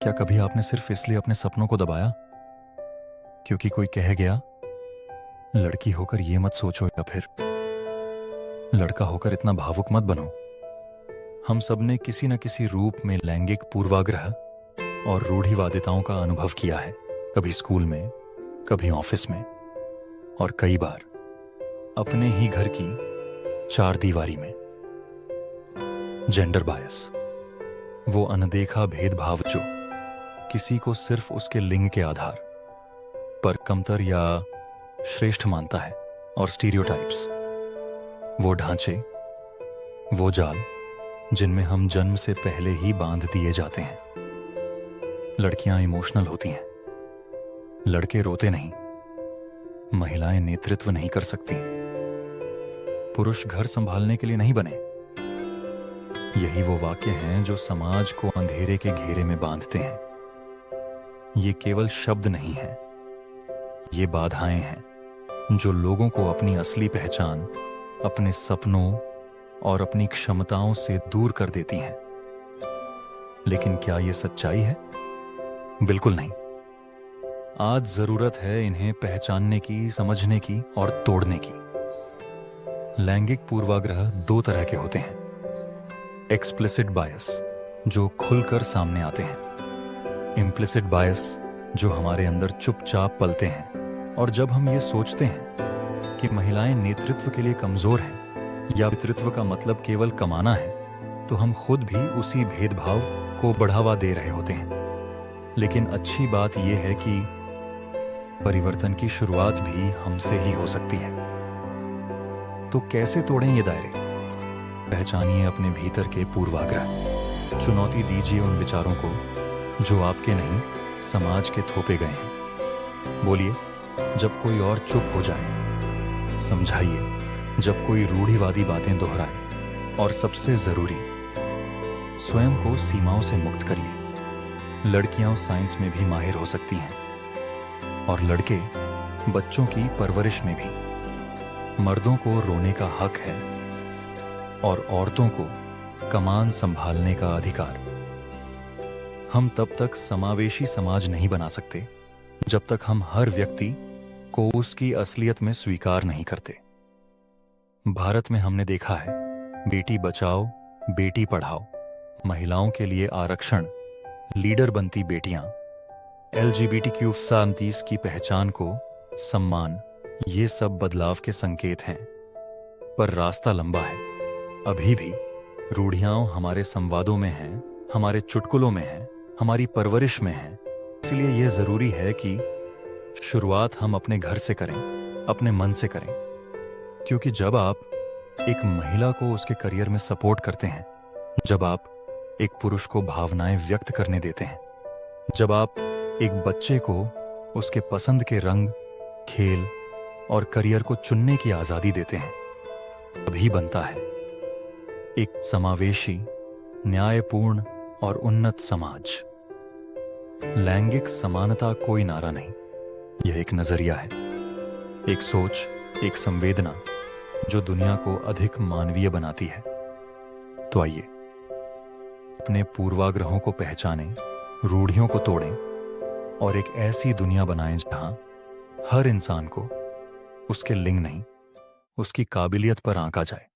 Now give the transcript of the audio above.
क्या कभी आपने सिर्फ इसलिए अपने सपनों को दबाया क्योंकि कोई कह गया लड़की होकर ये मत सोचो, या फिर लड़का होकर इतना भावुक मत बनो? हम सब ने किसी न किसी रूप में लैंगिक पूर्वाग्रह और रूढ़िवादिताओं का अनुभव किया है। कभी स्कूल में, कभी ऑफिस में, और कई बार अपने ही घर की चार दीवारी में। जेंडर बायस, वो अनदेखा भेदभाव जो किसी को सिर्फ उसके लिंग के आधार पर कमतर या श्रेष्ठ मानता है। और स्टीरियोटाइप्स, वो ढांचे, वो जाल जिनमें हम जन्म से पहले ही बांध दिए जाते हैं। लड़कियां इमोशनल होती हैं, लड़के रोते नहीं, महिलाएं नेतृत्व नहीं कर सकती, पुरुष घर संभालने के लिए नहीं बने। यही वो वाक्य हैं जो समाज को अंधेरे के घेरे में बांधते हैं। ये केवल शब्द नहीं हैं, ये बाधाएं हैं जो लोगों को अपनी असली पहचान, अपने सपनों और अपनी क्षमताओं से दूर कर देती हैं। लेकिन क्या ये सच्चाई है? बिल्कुल नहीं। आज जरूरत है इन्हें पहचानने की, समझने की और तोड़ने की। लैंगिक पूर्वाग्रह दो तरह के होते हैं। एक्सप्लिसिट बायस, जो खुलकर सामने आते हैं। इम्प्लिसिट बायस, जो हमारे अंदर चुपचाप पलते हैं। और जब हम ये सोचते हैं कि महिलाएं नेतृत्व के लिए कमजोर हैं या नेतृत्व का मतलब केवल कमाना है, तो हम खुद भी उसी भेदभाव को बढ़ावा दे रहे होते हैं। लेकिन अच्छी बात यह है कि परिवर्तन की शुरुआत भी हमसे ही हो सकती है। तो कैसे तोड़ें ये दायरे? पहचानिए अपने भीतर के पूर्वाग्रह। चुनौती दीजिए उन विचारों को जो आपके नहीं, समाज के थोपे गए हैं। बोलिए जब कोई और चुप हो जाए। समझाइए जब कोई रूढ़िवादी बातें दोहराए। और सबसे जरूरी, स्वयं को सीमाओं से मुक्त करिए। लड़कियां साइंस में भी माहिर हो सकती हैं, और लड़के बच्चों की परवरिश में भी। मर्दों को रोने का हक है और औरतों को कमान संभालने का अधिकार। हम तब तक समावेशी समाज नहीं बना सकते जब तक हम हर व्यक्ति को उसकी असलियत में स्वीकार नहीं करते। भारत में हमने देखा है, बेटी बचाओ, बेटी पढ़ाओ, महिलाओं के लिए आरक्षण, लीडर बनती बेटियां, LGBTQ+ की पहचान को सम्मान, ये सब बदलाव के संकेत हैं। पर रास्ता लंबा है। अभी भी रूढ़ियां हमारे संवादों में हैं, हमारे चुटकुलों में हैं, हमारी परवरिश में हैं। इसलिए यह जरूरी है कि शुरुआत हम अपने घर से करें, अपने मन से करें। क्योंकि जब आप एक महिला को उसके करियर में सपोर्ट करते हैं, जब आप एक पुरुष को भावनाएं व्यक्त करने देते हैं, जब आप एक बच्चे को उसके पसंद के रंग, खेल और करियर को चुनने की आजादी देते हैं, तभी बनता है एक समावेशी, न्यायपूर्ण और उन्नत समाज। लैंगिक समानता कोई नारा नहीं, यह एक नजरिया है, एक सोच, एक संवेदना जो दुनिया को अधिक मानवीय बनाती है। तो आइए अपने पूर्वाग्रहों को पहचानें, रूढ़ियों को तोड़ें और एक ऐसी दुनिया बनाएं जहां हर इंसान को उसके लिंग नहीं, उसकी काबिलियत पर आंका जाए।